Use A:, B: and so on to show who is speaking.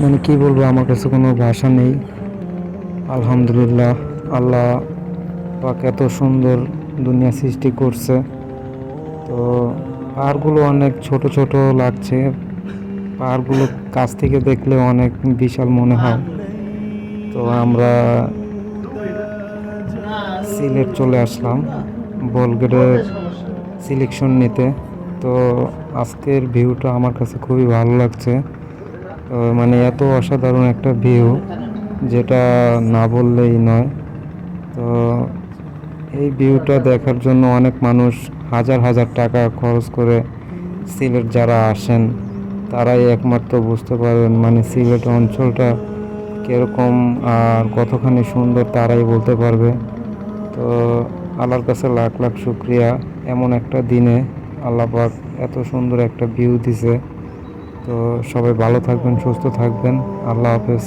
A: মানে কি বলবো, আমার কাছে কোনো ভাষা নেই। আলহামদুলিল্লাহ, আল্লাহ পাক এত সুন্দর দুনিয়া সৃষ্টি করছে। তো পাহাড়গুলো অনেক ছোট ছোট লাগছে। পাহাড়গুলো কাছ থেকে দেখলে অনেক বিশাল মনে হয়। তো আমরা সিলেট চলে আসলাম বলগেটের সিলেকশন নিতে। তো আজকের ভিউটা আমার কাছে খুবই ভালো লাগছে। তো মানে এত অসাধারণ একটা ভিউ, যেটা না বললেই নয়। তো এই ভিউটা দেখার জন্য অনেক মানুষ হাজার হাজার টাকা খরচ করে সিলেট যারা আসেন, তারাই একমাত্র বুঝতে পারবেন মানে সিলেট অঞ্চলটা কীরকম আর কতখানি সুন্দর, তারাই বলতে পারবে। তো আল্লাহর কাছে লাখ লাখ শুক্রিয়া, এমন একটা দিনে আল্লাহ পাক এত সুন্দর একটা ভিউ দিছে। তো সবাই ভালো থাকবেন, সুস্থ থাকবেন। আল্লাহ হাফেজ।